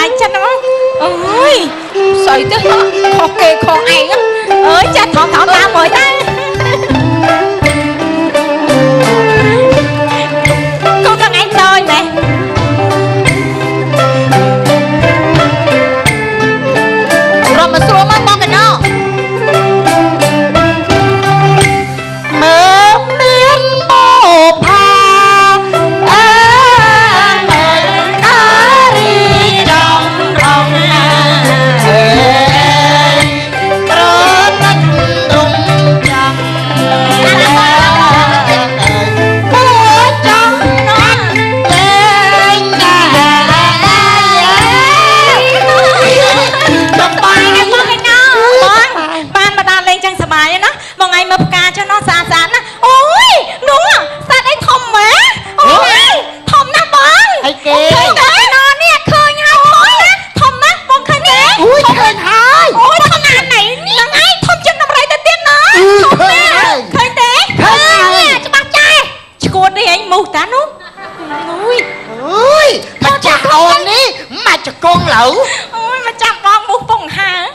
ายจันนะเอ้ยใส่เถอะขอเกยขอไอ้เอ้ยจะถอมตามหมดได้cô thằng anh tôi mẹ rồi mà xua mất con cái nó mơ miên mồ pha cho nó xa xa nó ôi đúng à sao đấy thòng mà ôi thòng nó bón ai kì nó nè khơi hai khối á thòng nó bón khơi nè ui khơi hai ôi thòng anh này nè ngay thòng chân nằm đây tiên nó thòng nè khơi té khơi nè cho bác trai cô đi anh mù tá nút ui ui mà chả ồn đi mà cho con lẩu ôi mà chả con mù bông hà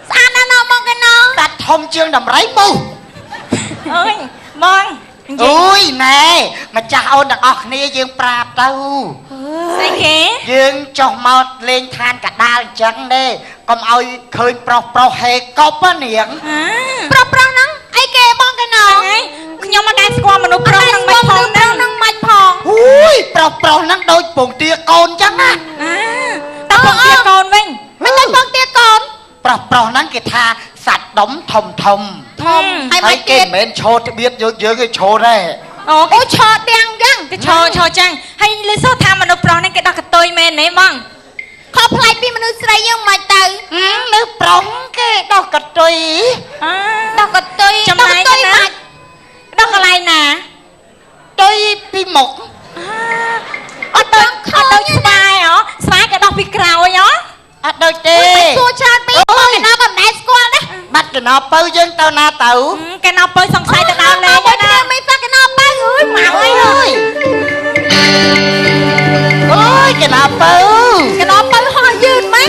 sao nó bông cái nó ta thông chương đầm ráy mù ơi mong ui nè mà cha ôn đằng ọc nia dương prap đâu sao thế dương cho mau lên than cả đa chẳng đi còn ơi khơi pro hề cốc á niệm pro nắng ai kê bong cái nào nhưng mà đang qua mà nó pro nắng mạch phong nắng mạch phong ui pro nắng đôi bồn tia con chắc á tao bong tia con mình mày tao bong tia con pro nắng kì tha sạch đóng thòng hay cái mến cho biết dưới cái chỗ này ồ cái cho đen găng cái cho chăng hay lấy số tham mà nó pro này cái đặc tôi men này mong khó play pi mà nó say nhưng mà từ nước prong cái đó cật tùy đó cật tùy trong này nè đó cái này nè tùy pi một ở tôi spy hả spy cái đó pi cào ấy nhá đôi tê xua chan pi cái nào mà nice quá đấy bắt cái nào bơi dân tao na tàu cái nào bơi xong say tao đào lên cái nào mấy phát cái nào bơi ơi mạo ơi ôi cái nào bơi hoa duyên mấy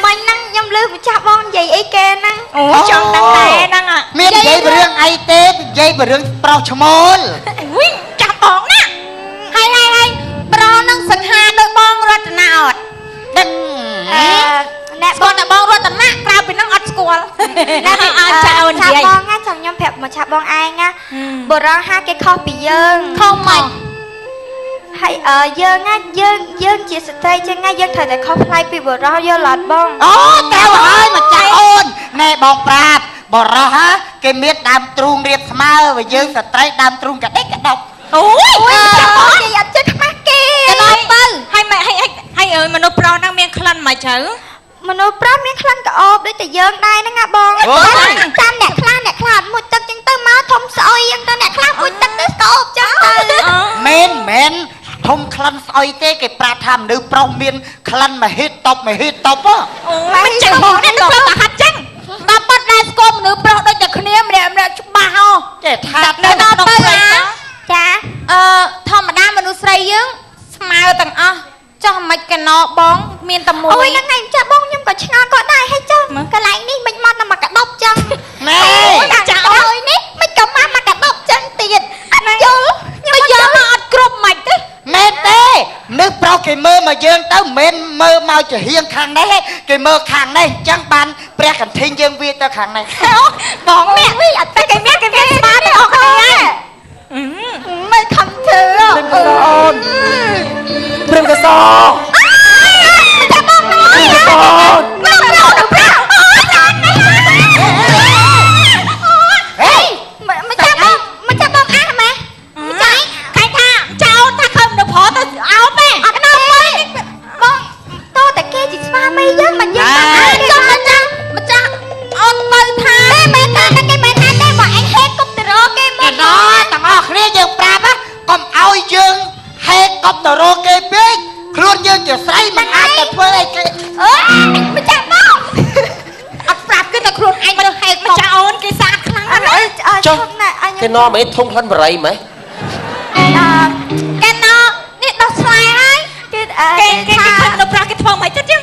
mình năng nhâm lư chả bon vậy ấy kê năng trong đằng này năng à miền dây bờ rương ai tê dây bờ rương pro chmol ui chả bon nè hay pro năng sừng hà đôi bon rồi từ nào nè con là bon rồi từ nát ra bị nó ngắt squall chào anh chị bon á chồng nhom phẹp mà chào bon ai nha bữa đó ha cái kho bị dơn không mày hay dơn á dơn chị sẽ tay cho ngay dơn thời đại kho play bị bữa đó dơn lọt bon tao ơi mà cha ôn nè bọc prap bữa đó ha cái miết đam truông riệp smile và dơn sẽ tay đam truông cả đấy cả độc ui chị ăn chết mắt kia cái đó bơ hay mày hay ơi mà nó pro năng miếng khăn mà chớ mà nó pro miếng khăn cả ốp đấy tại dơn đây nó ngã bon tam nè khăn một tấc chân tư máu thông soi ăn ta nè khăn một tấc tư ốp chân men thông khăn soi tê cái pra tham nữ pro miên khăn mà hít tóc á mày chẳng bỏ nên nó pro hạt chăng ta bắt ra scom nữ pro đôi chặt khné mẹ chụp ba ho để tha nó bơ cha thom mà đam mà nó say dướng smile tầng cho mày cái nó bón miên tầm mùi ôi ngày cha bông nhưng có chăng có đai hay chưa cái lại đi mình mòn mà cả đốc chân này cha ơi nè mấy cầm mà cả đốc chân tiền anh vô nhưng bây giờ nó ăn cướp mày thế men tê nước pro cái mơ mà dương tao men mơ mau chỉ hiên khang đấy cái mơ khang này chẳng bàn pre cảnh thiên dương viên tao khang này bón mẹ cái mẹ smart đấy ok nha mày không thừa đừng có so mày bong nói mày cha bông á mẹ khai tha cháu ta không được phó tao áo mẹ cái nào mày bông to tại kia chỉ pha mây chứ mà dân mà cha ôn mày tha mẹ ta cái mẹ tha đây bọn anh hết cúp từ đó cái cái đó thằng ọc ria dương prap á còn ao dương hay cọp tờ rô kê biết luôn dương chỉ say mà ai tập với đây cái mày cha bông prap cái tao luôn anh mà hay mà cha ôn cái sạc khăn cho cái no mấy thông khăn vậy mày cái nó nè đọc xoay ấy cái khăn nó prap cái thong mày chết chứ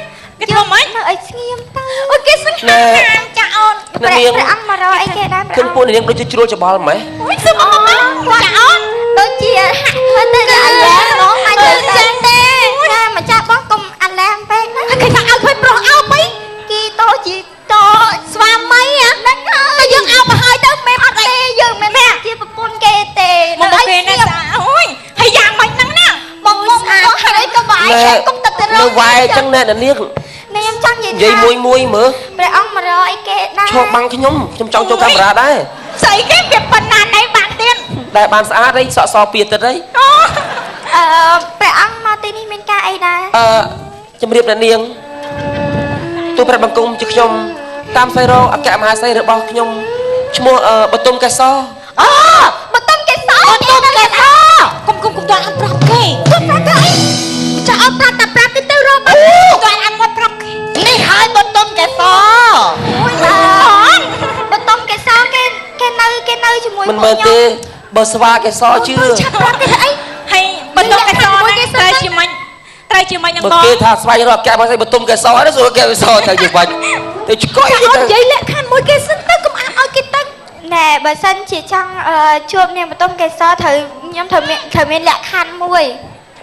ធ្វើម៉េច នៅឲ្យស្ងៀមទៅ អូយគេស្ងៀមចាអូន នាង ព្រះអង្គមករកអីគេដែរ ឃើញពួកនាងដូចជាជ្រួលច្បល់ម៉េះ អូយសុំមកចាអូន ដូចជាហាក់ធ្វើទៅអាឡែហ្មងមកយើងចឹងទេណាម្ចាស់បងកុំអាឡែពេកណា គេថាឲ្យធ្វើប្រុសអោបអី គីតូជីតូ ស្វាមីហ្នឹងហើយយើងអោបមកហើយទៅមេអត់ ទេយើងមិនមែនជាប្រពន្ធគេទេ មកពេលណាស្អាអូយហើយយ៉ាងម៉េចហ្នឹងណា មកហើយក៏វាយគុំទឹកទៅ នៅវាយចឹងណែនាង ខ្ញុំចង់និយាយ និយាយមួយមើល ព្រះអង្គមករកអីគេដែរ ឈប់បាំងខ្ញុំចង់ចូលកាមេរ៉ាដែរ ស្អីគេវាប៉ុណ្ណាណៃបាក់ទៀត តែបានស្អាតអីសក់សពីទឹកអី អូ ព្រះអង្គមកទីនេះមានការអីដែរ ជំរាបអ្នកនាងទូប្រាប់បង្គំជាខ្ញុំតាមស្វែងរកអគ្គមហាសីរបស់ខ្ញុំឈ្មោះបតុមកេសរ អូបតុមកេសរ គុំតើអត់ប្រាប់គេគុំប្រាប់ទៅអីចាអត់ប្រាប់តែប្រាប់គេទៅរកតើអត់មកប្រាប់គេ នេះហើយបតុមកេសរ អូយបតុមកេសរគេនៅជាមួយ មិនមែនទេបើស្វាកេសរជឿ ឆាប់ប្រាប់គេអី ហើយបន្ទប់កសោត្រូវជាមិញនឹង បើ បង គេថាស្វែងរកអគ្គមហាសីបតុមកេសរហ្នឹងសួរកេសរទៅជាបាច់ទៅឆ្កុយ អ ទៅ ត់និយាយលក្ខខណ្ឌមួយគេសិនទៅកុំអាឲ្យគេទៅ ណែបើសិនជាចង់ជួបនាងបតុមកេសរត្រូវខ្ញុំត្រូវមានលក្ខខណ្ឌមួយ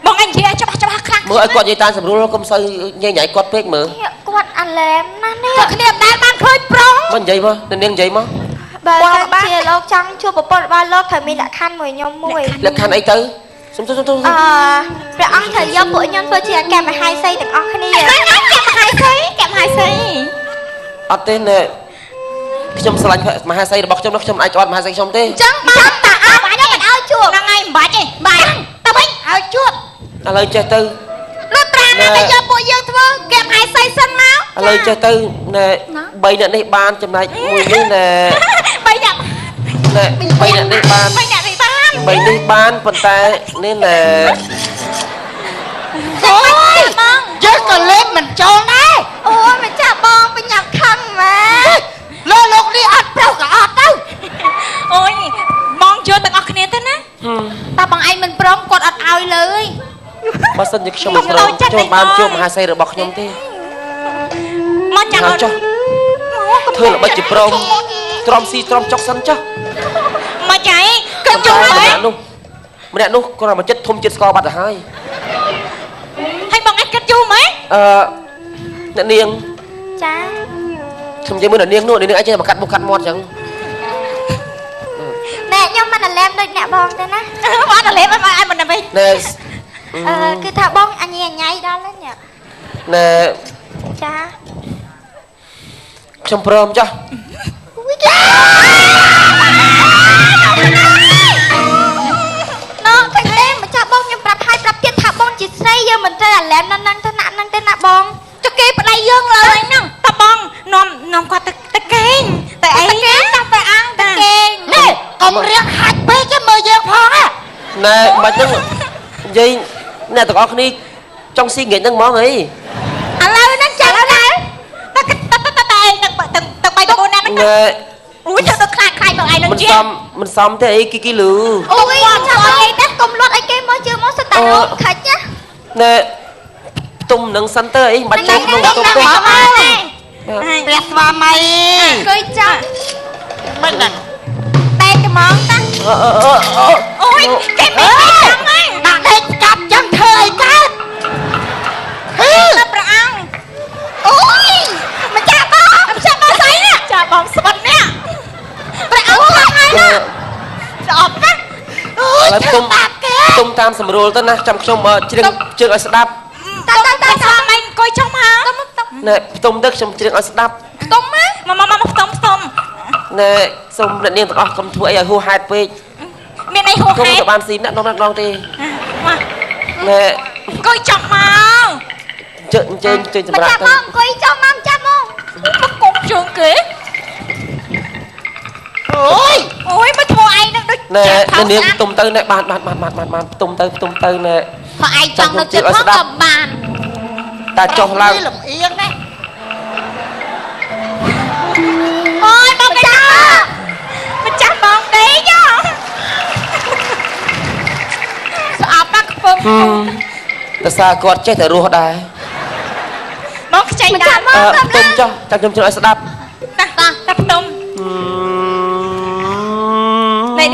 បងអញនិយាយច្បាស់ខ្លាំង មើលឲ្យគាត់និយាយតាមស្រួលកុំសូវញ៉ៃញ៉ៃគាត់ពេកមើល គាត់អាឡែមណាស់នេះ តែគ្នាដែលបានឃើញប្រុស មកនិយាយមកនាងនិយាយមក បើសិនជាលោកចង់ជួបប្រពន្ធរបស់លោកត្រូវមានលក្ខខណ្ឌមួយខ្ញុំមួយ លក្ខខណ្ឌអីទៅសុំ ព្រះអង្គត្រូវយកពួកខ្ញុំធ្វើជាអគ្គមហេសីទាំងអស់គ្នា កែមហាយសី អត់ទេណែខ្ញុំស្រឡាញ់មហាសីរបស់ខ្ញុំនោះខ្ញុំអាចអត់មហាសីខ្ញុំទេ ចឹងបានតាអោបអញមិនឲ្យជួប ហ្នឹងហើយ មិនបាច់ទេបាច់ទៅវិញឲ្យជួប ឥឡូវចេះទៅ លុះត្រាណាទៅយកពួកយើងធ្វើកែមហាយសីសិនមក ឥឡូវចេះទៅណែ3នាក់នេះបានចំណែកមួយនេះណែ បីដាក់ ណែ3នាក់នេះបាន បីដាក់នេះបាន 3នេះបានប៉ុន្តែនេះណែ អូយបង យើងក៏លេងមិនចូលដែរ អូយម្ចាស់បងបញ្ញាប់ខឹងម៉ែ លោកនេះអត់ប្រុសក៏អត់ទៅ អូយបងជួយទាំងអស់គ្នាទៅណាតែបងឯងមិនព្រមគាត់អត់ឲ្យលើយ បើសិនជាខ្ញុំមិនព្រមចូលបានជួបមហាសីរបស់ខ្ញុំទេ មកចាំអត់ ចុះធ្វើល្បិចជាព្រមទ្រាំស៊ីទ្រាំចុកសិនចុះ មកចៃគាត់ជួយ ម្ ហើយ នាក់នោះគាត់មកចិត្តធំចិត្តស្គាល់បាត់ទៅហើយ ហើយបងឯងគាត់ជួយហ្មង អ្នកនាង ចា ខ្ញុំនិយាយមើលអ្នកនាងនោះអ្នកនាងអាចចេះមកកាត់មុខកាត់មាត់អញ្ចឹង ណែខ្ញុំមិនអាឡែមដូចអ្នកបងទេណា បងតលេបឲ្យមិនទៅវិញ ណែ គឺថាបងអញញ៉ៃដល់ហ្នឹង ណែ ចា ខ្ញុំព្រមចុះ ណូឃើញទេម្ចាស់បងខ្ញុំប្រាប់ហើយប្រាប់ទៀតថាបងជាស្រីយើងមិនត្រូវអាឡែមហ្នឹងទៅណាហ្នឹងទេណាបង ចុះគេប្តៃយើងឡើយហ្នឹងតបងនាំគាត់ទៅកេងតែអីតាមព្រះអង្គទៅកេង នេះកុំរៀងហាច់ពេកទេមើលយើងផងណា ណែមិនហ្នឹងនិយាយអ្នកទាំងអស់គ្នាចង់ស៊ីងាយហ្នឹងហ្មងអី ឥឡូវហ្នឹងចាំដែរតែទៅបាយទៅណាហ្នឹង ណែ អូយទៅខ្លាចបងឯងនឹង មិន ជា មិនសមទេអីគីលឺ អូយចាំអីដែរកុំលត់អីគេមកជឿមកសិតតែរកខាច់ណា ណែផ្ទុំនឹងសិនទៅអីមិនចូលក្នុងផ្ទុំទេ ព្រះស្វាមី អង្គុយចាំ មិនដឹង តែត្មងតាអូយគេមិនចាំហ្នឹង ដាក់ដេកកាប់ចឹងធ្វើអីកើតហឺ ទៅព្រះអង្គ អូយម្ចាស់បង ស្អីណាចាបងស្វិតនេះព្រះអង្គខ្លាំងហើយណាស្អប់ណា អូយ ហើយផ្ទុំតាមសម្រួលទៅណាចាំខ្ញុំជ្រៀងជើងឲ្យស្ដាប់ តើស្វាមីអង្គុយចុះមក ណែផ្ទុំទៅខ្ញុំជ្រៀងឲ្យស្ដាប់ ផ្ទុំមកផ្ទុំ ណែសូមអ្នកនាងទាំងអស់កុំធ្វើអីឲ្យហួសហេតុពេក មានអីហួសហេតុ កុំទៅបានស៊ីម្នាក់ដងទេ មក ណែ អង្គុយចុះមក ជើងជើង ម្ សម្រាប់ ចាស់ប ទៅ ងអង្គុយចុះមកម្ចាស់បង មកកុំជើងគេ អូយ អូយមកធ្វើឯងនឹងដូច ណែអ្នកនាងផ្ទុំទៅណែបានផ្ទុំទៅណែ ខឯងចង់នៅចិត្តផងក៏បាន តាចុះឡើង លំអៀងណា អូយបងម្ចាស់បងដេកស្អប់ណាស់កំពុង ដោយសារគាត់ចេះតែរស់ដែរ ប បងខ្ចីដែរ ទុំចុះចាំខ្ញុំជួយឲ្យស្ដាប់ តាផ្ទុំនេះ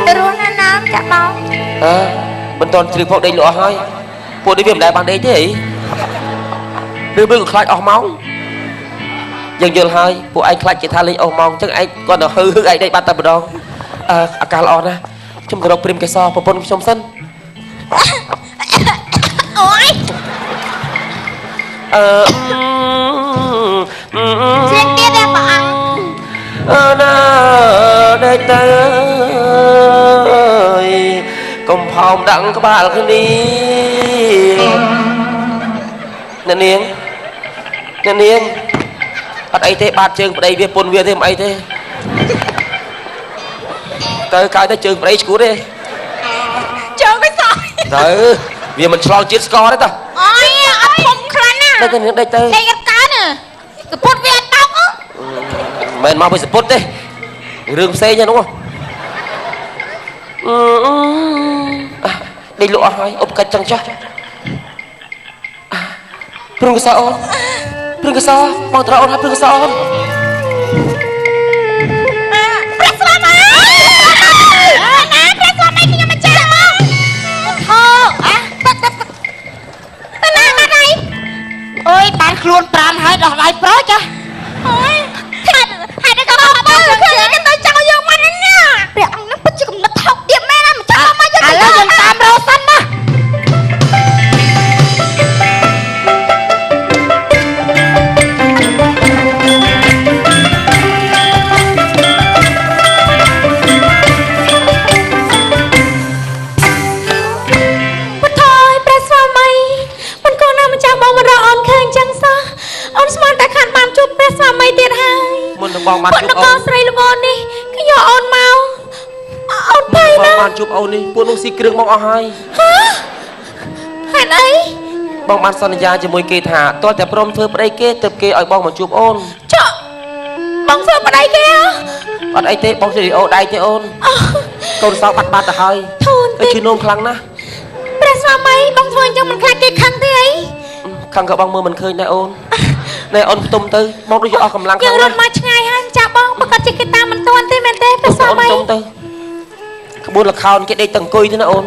ទៅរស់ណាណាមចាបង មិនតន់ជ្រឹកផងដេកលក់អស់ហើយពួកនេះវាមិនដែលបានដេកទេឬក៏ខ្លាចអស់ម៉ោងយើងយល់ហើយពួកឯងខ្លាចគេថាលេងអស់ម៉ោងអញ្ចឹងឯងគាត់ទៅហឺឯងដេកបាត់តែម្ដងអាកាសល្អណាស់ខ្ញុំទៅរកព្រាមកេសរប្រពន្ធខ្ញុំសិន អូយជាងទៀតទេបងអង្គ ណាដេកទៅកុំផោមដាក់ក្បាលគ្នាអ្នកនាងអត់អីទេបាតជើងប្តីវាពុនវាទេមិនអីទេទៅកាយទៅជើងប្តីឈួតទេ ជើងគេសោះ ទៅវាមិនឆ្លងជាតិស្ករទេតោះ អូយអត់ធំខ្លាំងណា ទៅទៅនាងដេកទៅ ដេកអត់កើណាកពុតវាអត់តោក មិនមកពីសពុតទេរឿងផ្សេងហ្នឹងនោះដេកលក់អស់ហើយអុបកាច់ចឹងចាស់ព្រឹងកសោអូនព្រឹងកសោបងត្រអូនហើយព្រឹងកសោអូន ប្រាក់ស្វាមីណាប្រាក់ស្វាមីខ្ញុំមកចាស់មកធោណាមកដៃ អើយបានខ្លួន5ហើយដោះដៃប្រុសចា អូយហើយដល់ក៏មកបើឃើញគេទៅចង់យកមកនេះណា ព្រះអង្គនឹងពិតជាកំណត់ថោកទៀតមែនណាមិនចាំមកយក ឥឡូវយើងតាមរកសិនណា ពុទ្ធអើយព្រះស្វាមីមិនកូនណាម្ចាស់បងមករកអូនឃើញចឹងសោះអូនស្មានតែខានបានជួបព្រះស្វាមីទៀតហើយ មុននឹងបងបាន ពុទ្ធ ជួប នគ អូ រ ន ស្រីល្ងននេះគេយកអូនមកអូនភ័យ បង ណាស់ បានជួបអូននេះពួកនោះស៊ីគ្រឿងមកអស់ហើយ ហេតុអី បងបានសន្យាជាមួយគេថាតើតែព្រមធ្វើប្តីគេទើបគេឲ្យបងមកជួបអូន ចុះបងធ្វើប្តីគេ អត់អីទេបងស្រីអូដៃទេអូន កូនសោកបាត់ទៅហើយ ធូន អើ ទេ ឈឺនោមខ្លាំងណាស់ ព្រះស្វាមីបងធ្វើអញ្ចឹងមិនខ្លាចគេខឹងទេអី ខាងក៏បងមើលមិនឃើញដែរអូនណែអូនផ្ទុំទៅមកដូចជាអស់កម្លាំងខ្ យើ លាំង ងរ ណាស់ ត់មកឆ្ងាយហើយចាបងប្រកាសជាគេតាមមិនទាន់ទេមែនទេព្រះស្វា អូន មី ផ្ទុំទៅក្បួនលខោនគេដេកទៅអង្គុយទេណាអូន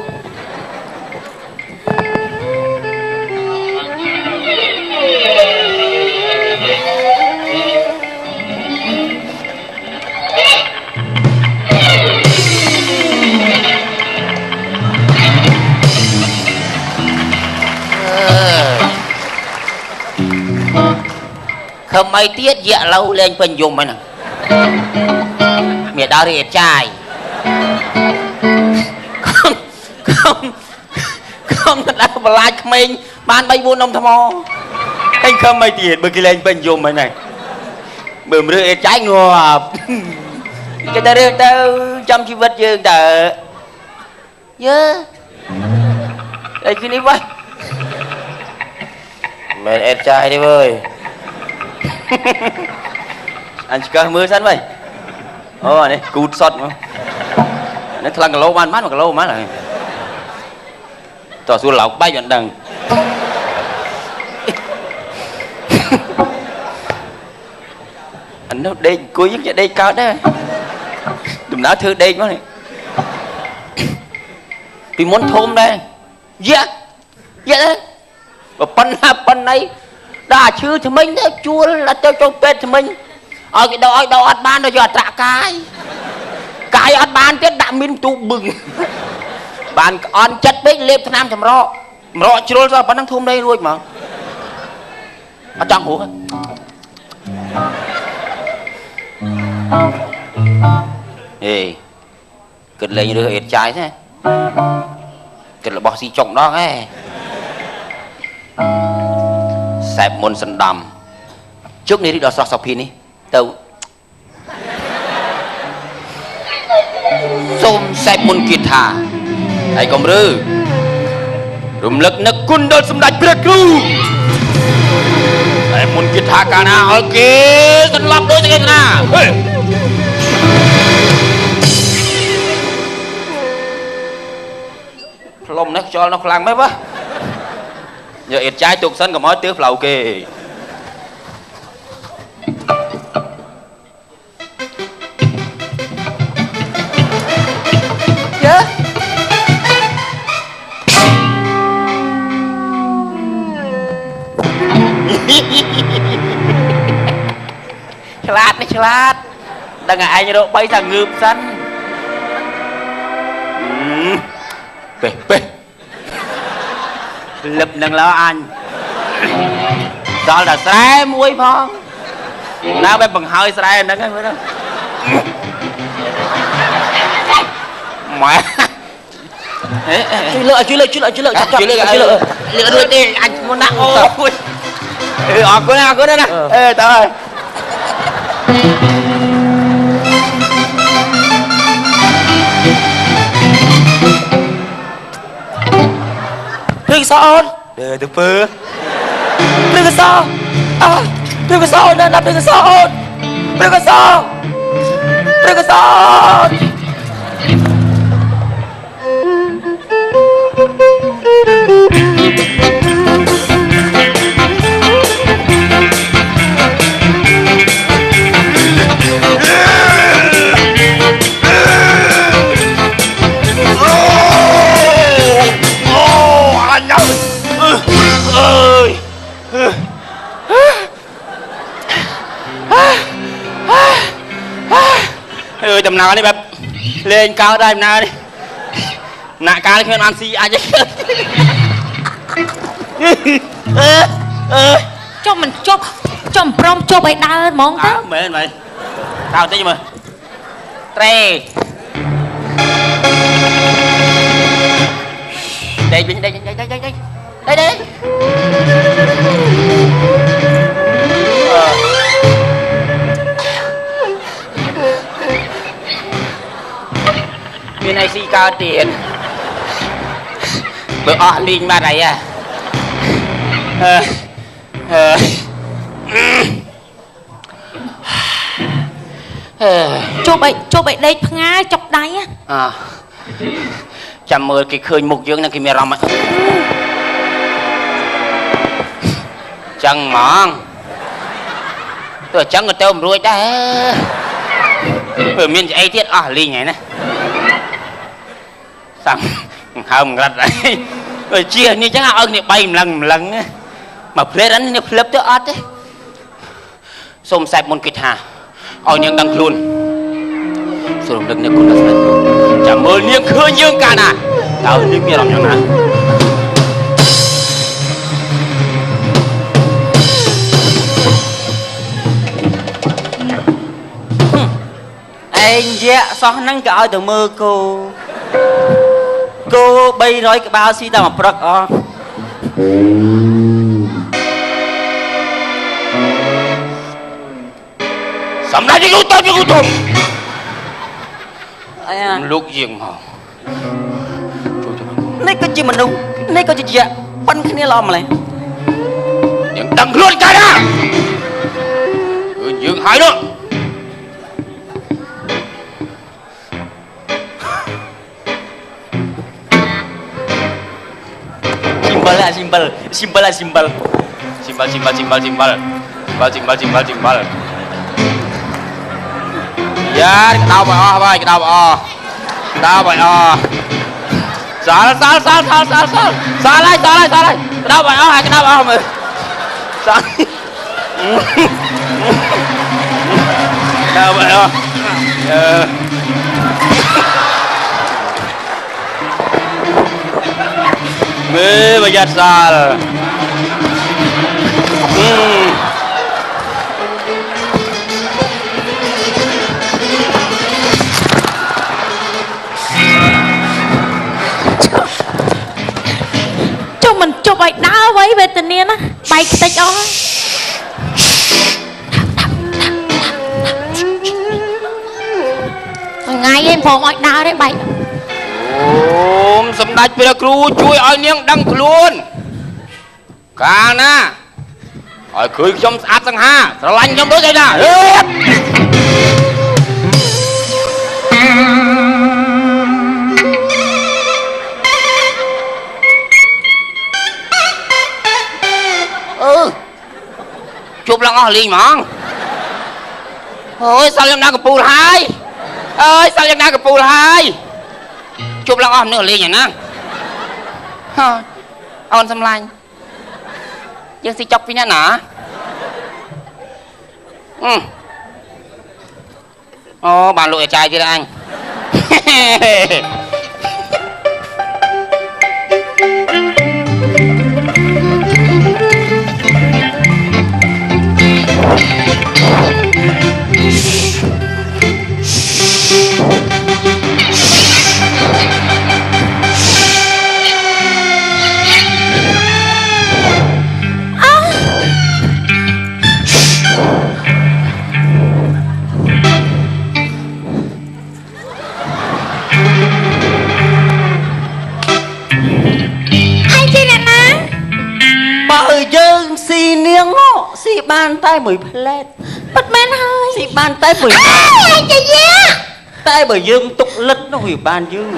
ខំអីទៀតយកឡូវលេងពេញយំហ្នឹងមានដល់រៀបចាយខំទៅដល់បន្លាចក្មេងបាន3 4នំថ្មហើយខំអីទៀតបើគេលេងពេញយំហ្នឹងបើមរឿអេចាយងាប់គេទៅរៀបទៅចំជីវិតយើងតើយើអីគឺនេះវ៉ា មែនអេតចាយទេវើយ អញឆ្កឹះមើលសិនវិញអូនេះគូតសុតមកនេះខ្លាំងគីឡូបាន1គីឡូបានហើយតោះសួរឡោកបែកមិនដឹងអានោះដេកអង្គុយជាដេកកើតដែរដំណើរធ្វើដេកមកនេះពីមុនធំដែរយ៉ាទៅប៉ុណ្ណាប៉ុណ្ណីដល់ឈឺថ្មិញទៅជួលទៅចូលពេទ្យថ្មិញឲ្យគេដោឲ្យអត់បានទៅយកអត្រកាយអត់បានទៀតដាក់មីនទូបឹងបានក្អន់ចិត្តពេកលេបថ្នាំចម្រោជ្រុលទៅប៉ុណ្ណឹងធំដែររួចមកអត់ចង់ហួរហេគិតលេងរើសអេតចាយទេគិតរបស់ស៊ីចុកដងហ៎សែបមុនសណ្ដំជុកនេះរីដល់ស្រស់សុភីនេះទៅសូមសែបមុនគាថាហើយកុំរើរំលឹកនឹកគុណដល់សម្ដេចព្រះគ្រូតែមុនគាថាកាលណាឲ្យគេសន្លប់ដូចទេណាហេ mồm nó cho nó làm mấy quá giờ ít trái tục sân có mối tiếc lầu kì Dạ Chlat này chlat đang ngại anh độ bay thằng ngưm sân Bê bê Lập nâng lo anh Đó là xe muối phong Nào bé bằng hơi xe nâng ấy mới đâu Mẹ Truy lợi Lựa đuôi đi anh muốn nặng ôi cứ nè Ê tao ơi Đừng sao để từ phơ đừng sao đừng sao nên đừng sao tầm nào đi bẹp lên cao đây tầm nào đi nạ cao đi ăn xì ai chứ cho mình chụp prom chụp ấy đau món tao mệt mày tao tí mà tre đây bên này xì cao tiền bữa linh ba này chụp ấy đây ngay chọc đáy á chăm mơ cái khơi mục dương này cái mẹ rong ấy chẳng mong tôi chẳng có tôm ruồi ta ở miền ấy thiết linh này nè xong không gật đấy rồi chia như chẳng ơn thì bay một lần mà phê đánh nó flip tới ớt đấy xôm xẹp môn kịch hà ở những đăng luôn rồi đừng này cũng là chả mơ niềm khơi dương cả nè tao niềm như lòng nhau nè anh dạ sao năng cả từ mơ cô bay nói cái bao xí tao mà prok sắm lại cho tôi lúc riêng mà này có chi mình đâu này có chi dạ bắn cái này lo mà này những tăng luôn cái đó dương hai nữa Simpel. Ya, cái đau bài Xả lại. Cái đau bài hai cái đau mà. Xả. Đau bài Mê bây giờ sao cho mình chụp ấy đau với về tình niên á bay cái tay ngay em phòng ấy đau đấy bayសម្ដេចព្រះគ្រូជួយឲ្យនាងដឹងខ្លួនកាលណាឲ្យឃើញខ្ញុំស្អាតសង្ហាស្រឡាញ់ខ្ញុំដូចឯណា លេងហ្មងអូយសល់យ៉ាងណាកំពូលហើយអើយសល់យ៉ាងណាកំពូលហើយជប់ឡើងអស់នៅលេងហ្នឹងហ៎អូនសំឡាញ់យើងស៊ីចុកពីណាអូបានលក់ឲ្យចាយទៀតអញយើងស៊ីនាងស៊ីបានតែមួយផ្លែតពិតមែនហើយស៊ីបានតែមួយអាយយាយាតែបើយើងទុកលិតនោះវាបានយូរ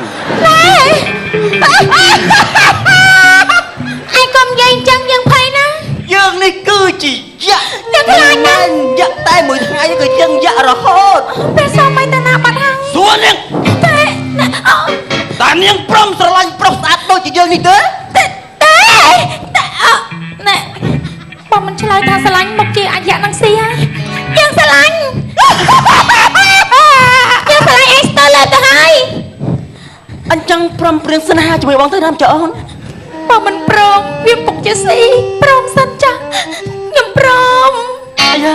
អាយកុំនិយាយអញ្ចឹងយើងភ័យណាយើងនេះគឺជាយក្សយើងខ្លាចណាស់យក្សតែមួយថ្ងៃក៏យើងយក្សរហូតពេលសមមិនតាណាបាត់ហើយសួរនាងតែនាងព្រមស្រឡាញ់ប្រុសស្អាតដូចជាយើងនេះទេណែបើមិនឆ្លើយថាស្រឡាញ់មកជាអាយៈនឹងស៊ីហើយយើងស្រឡាញ់អេស្ទើលើទៅហើយអញ្ចឹងព្រមព្រៀងស្នេហាជាមួយបងទៅណាមចៅអូនបើមិនព្រមវាពុកជាស៊ីព្រមសិនចាខ្ញុំព្រមអាយ៉ា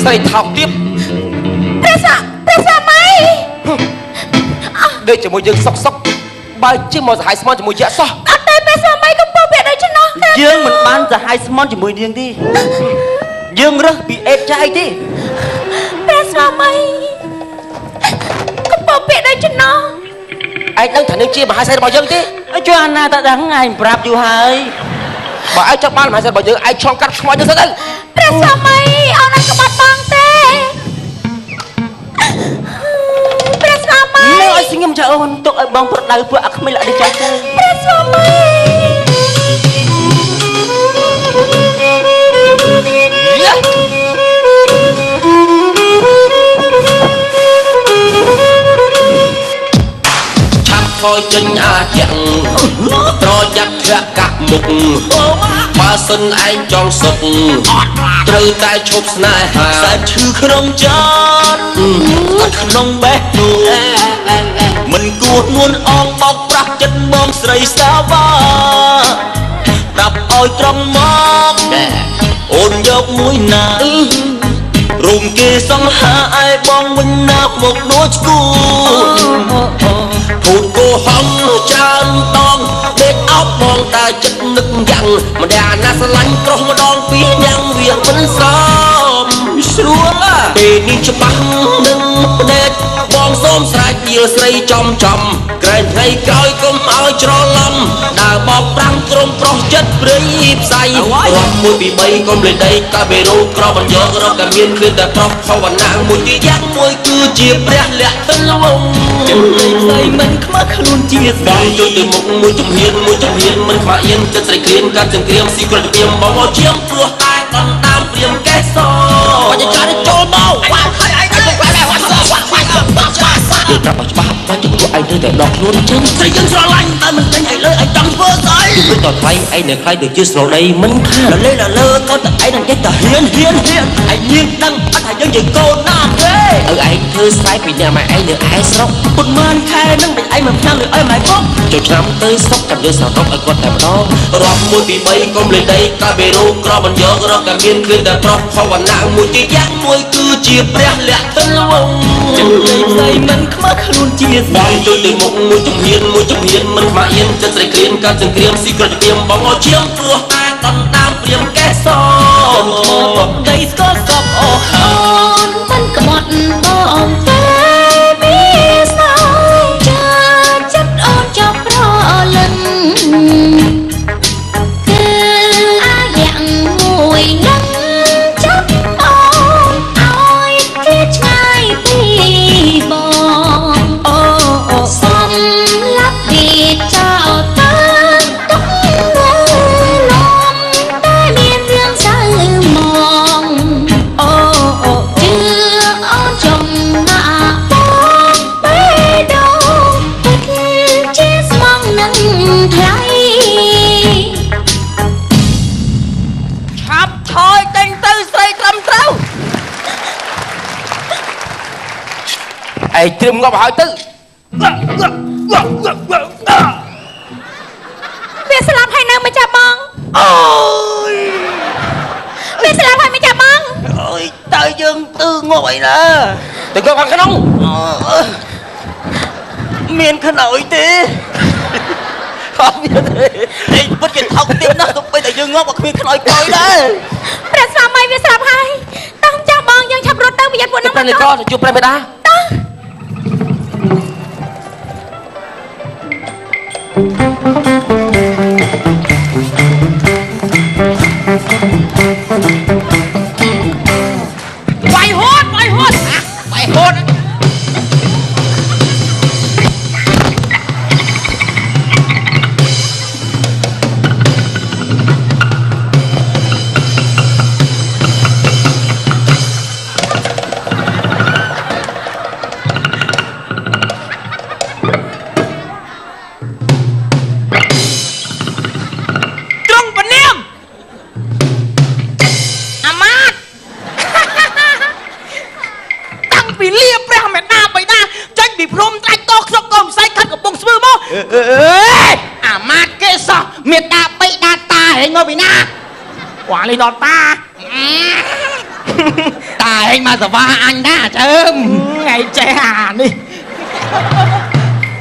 ស្រីថោកទៀតព្រះសាមៃដូចជាមួយយើងសុកបើជិះមកសហ័យស្មន់ជាមួយយក្សសោះអត់ទេព្រះសាមៃកំពុងពាក្យដូចឆ្នោះយើងមិនបានសហ័យស្មន់ជាមួយនាងទេយើងរើសពីអេតចាយទេព្រះសាមៃកំពុងពាក្យដូចឆ្នោះឯងដឹងថានឹងជាមហាសេដ្ឋីរបស់យើងទេជួយអាណាតាដឹងឯងប្រាប់យូរហើយបើឯងចង់បានមហាសេដ្ឋីរបស់យើងឯងឆ្លងកាត់ខ្មោចទៅសិនទៅព្រះសាមៃអត់នឹងក្បត់បងទេព្រះសាមៃនៅឲ្យស្ងៀមចៅអូនទុកឲ្យបងប្រដៅពួកអាក្មេងលក្ខណៈចាស់ទៅព្រះសាមៃថយចេញអាចយ៉ាងត្រយ៉ាក់ធាក់កាក់មុខបើសិនឯងចង់សុខត្រូវតែឈប់ស្នេហាសាច់ឈឺក្នុងចិត្តក្នុងបេះដូងមិនគួរនួនអងបោកប្រាស់ចិត្តបងស្រីសាវ៉ាប្រាប់ឲ្យត្រង់មកអូនយកមួយណារុំគេសង្ហាឯបងវិញណាមកដូចគូភូតគោហំច្រើនដងដេកអោបបងតែចិត្តនឹកយ៉ាងម្ដាណាស្រឡាញ់ប្រុសម្ដងពីរយ៉ាងវាមិនសមស្រួលពេលនេះច្បាស់នឹងផ្ដេកបងសូមស្រែកដៀលស្រីចំក្រែងថ្ងៃក្រោយកុំឲ្យច្រឡំដើរបោកប្រាំងក្រុមប្រុសចិត្តព្រៃផ្សៃរាប់មួយពី3កុំលេដីកាបេរូក្របញ្យករកតែមានគឺតែប្រុសភវនាមួយទីយ៉ាងមួយគឺជាព្រះលក្ខណ៍វងស្រីមិនខ្មាស់ខ្លួនជាស្រីជួយទៅមុខមួយជំហានមិនខ្វះអៀនចិត្តស្រីក្រៀមកាត់ចង្ក្រៀមស៊ីប្រតិភិមបងមកជាងព្រោះតែដណ្ដើមព្រៀមកេសបញ្ញាចារចូលមកវ៉ាហើយឯងទៅបែបវ៉ាសវ៉ាគឺប្រាប់ច្បាស់តែជក់ឯងទៅតែដកខ្លួនចឹងស្រីយើងស្រឡាញ់តែមិនដឹងឯងលើឯងចង់ធ្វើស្អីគឺតថ្លៃឯងនៅខ្លាយដូចជាស្រដីមិនខានលើក៏តែឯងនឹងចេះតែហ៊ានឯងមានដឹងអត់ថាយើងជាកូនណាទេឲ្យឯងធ្វើស្រ័យពីអ្នកម៉ែឯងនៅឯស្រុកពុតម៉ានខែនឹងមិនឯងមកផ្នំលើឲ្យម៉ែពុកចូលឆ្នាំទៅស្រុកចាំយើងសរុបឲ្យគាត់តែម្ដងរាប់មួយពី3កុំលេដីកាបេរូក្របញ្យករកតែមានគឺតែប្រុសភវនាមួយទីយ៉ាងមួយគឺជាព្រះលក្ខណ៍វងស្រីមិនខ្មាស់ខ្លួនជាស្រីជួយទៅមុខមួយជំហានមិនខ្វះអៀនចិត្តស្រីក្រៀមកាត់ចង្ក្រៀមស៊ីក្រតិភិមបងមកជាងព្រោះតែដណ្ដើមព្រៀមកេសមកដីស្គាល់សពអូនមិនក្បត់បងទេមានស្នេហ៍ចាំចិត្តអូនចប់ប្រលឹងគឺអាយ៉ាងមួយនឹងចាប់អូនឲ្យគេឆ្ងាយពីបងសំឡាប់ពីចោលទៅទុកលំ ឯងត្រឹមងាប់ហើយទៅ វាស្លាប់ហើយនៅម្ចាស់បង អូយ វាស្លាប់ហើយម្ចាស់បង អូយតើយើងទៅងប់អីណា ទៅងាប់ខាងក្នុង មានខ្នើយទេអត់មានទេឯងពិតជាថោកទាបណាស់ទៅពេលតែយើងងប់ក៏គ្មានខ្នើយក្រោយដែរ ព្រះស្វាមីវាស្លាប់ហើយតោះម្ចាស់បងយើងឆាប់រត់ទៅប្រយ័ត្នពួកហ្នឹង ព្រះលេខទៅជួបព្រះបិតា វាយហូតវាយហូតវាយហូត ត្រង់ពនាមអាម៉ាត តាំងពីលាព្រះមេដាបៃតាចេញពីព្រំត្រាច់តខ្សឹកកុំផ្សៃខិតកំពុងស្មើមកអាម៉ាតគេសោះមេដាបៃតាតាហេងមកពីណាវ៉ាលេដល់តាតាហេងមកសវាអញណាជើមថ្ងៃចេះអានេះ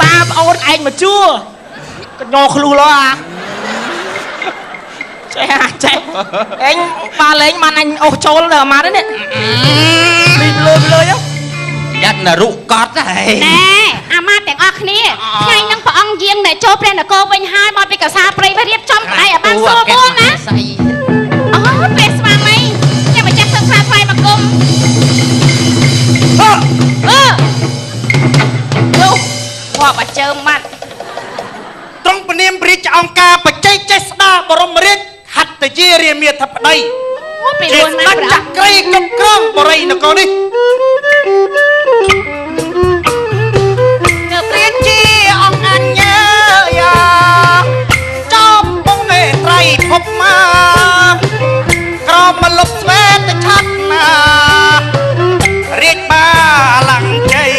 តាប្អូនឯងមកជួកញោឃ្លូលោអាចេះអេងបាលេងបានអញអូសចូលទៅអាម៉ាត់នេះលីលើយ៉ាត់នរុកត់ហើយ ណែអាម៉ាទាំងអស់គ្នាថ្ងៃហ្នឹងព្រះអង្គយាងដែលចូលព្រះនគរវិញហើយមកពីកាសាព្រៃវារៀបចំប្តីឲ្យបានសួរបងណាអូព្រះស្វាមីចាំមកចាស់សឹកស្រាថ្វាយបង្គំនោះមកបាជើម៉ាត់ ត្រង់ពនាមព្រះរាជអង្គការបច្ចេកចេស្តាបរមរាជហត្ថជារាមាធិបតី អូពី ជា លួន ស្ ណា ដេច ព្រះ ចក្រីគ្រប់គ្រងបរិយនគរនេះ ទៅព្រះ ជាអង្គអញ្ញើយ៉ាចំពងនេត្រៃភពមាក្រមមលុបស្វេតឆាត់ណារាជបាឡើងជ័យ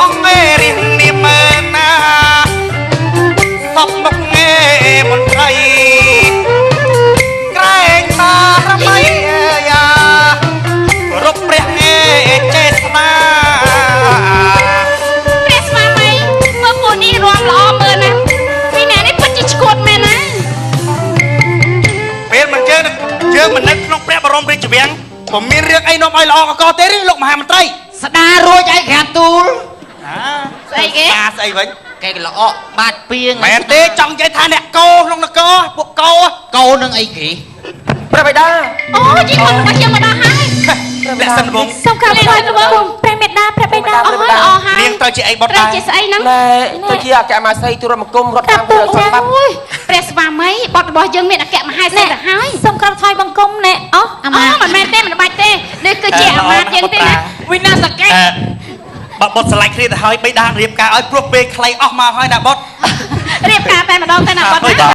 អង្គឯរៀងនាមណាសពមុខងាមន្ត្រីក្រែងតារមីយ៉ារົບព្រះឯចេស្តា ព្រះស្វាមីមើលពួកនេះរួមល្អមើលណាពីអ្នកនេះពិតជាឈួតមែនណា ពេលមិនយើងមិននៅក្នុងព្រះបរមរាជវាំងពុំមានរឿងអីនាំឲ្យល្អកកទេឬលោកមហាមន្ត្រី ស្ដាររួចឯក្រាបទូល ស្អីគេ ស្អីវិញ គេល្អបាតពីង មែនទេចង់និយាយថាអ្នកកោក្នុងនគរពួកកោ កោនឹងអីគេ ព្រះបិតា អូយីមករបស់យើងមកដល់ហើយ អ្នកសិនបង សូមក្រោយថ្វាយបង្គំព្រះមេដាព្រះបិតាអស់ហើយអស់ហើយ នាងត្រូវជាអីបុត ត្រូវ ដែរ ជាស្អីហ្នឹង ណែទៅជាអគ្គមហេសីទូរមង្គមរត់តាមព្រះសម្បត្តិ អូយព្រះស្វាមីបទរបស់យើងមានអគ្គមហេសីទៅហើយសូមក្រោយថ្វាយបង្គំណែអូអាម៉ាមិនមែនទេមិនបាច់ទេនេះគឺជាអាម៉ាយើងទេណាវិណាសកេ បើបុតឆ្លាញ់គ្នាទៅហើយបីដារៀបការឲ្យព្រោះពេលខ្លីអស់មកហើយណាបុត រៀបការតែម្ដងទៅណាបទណា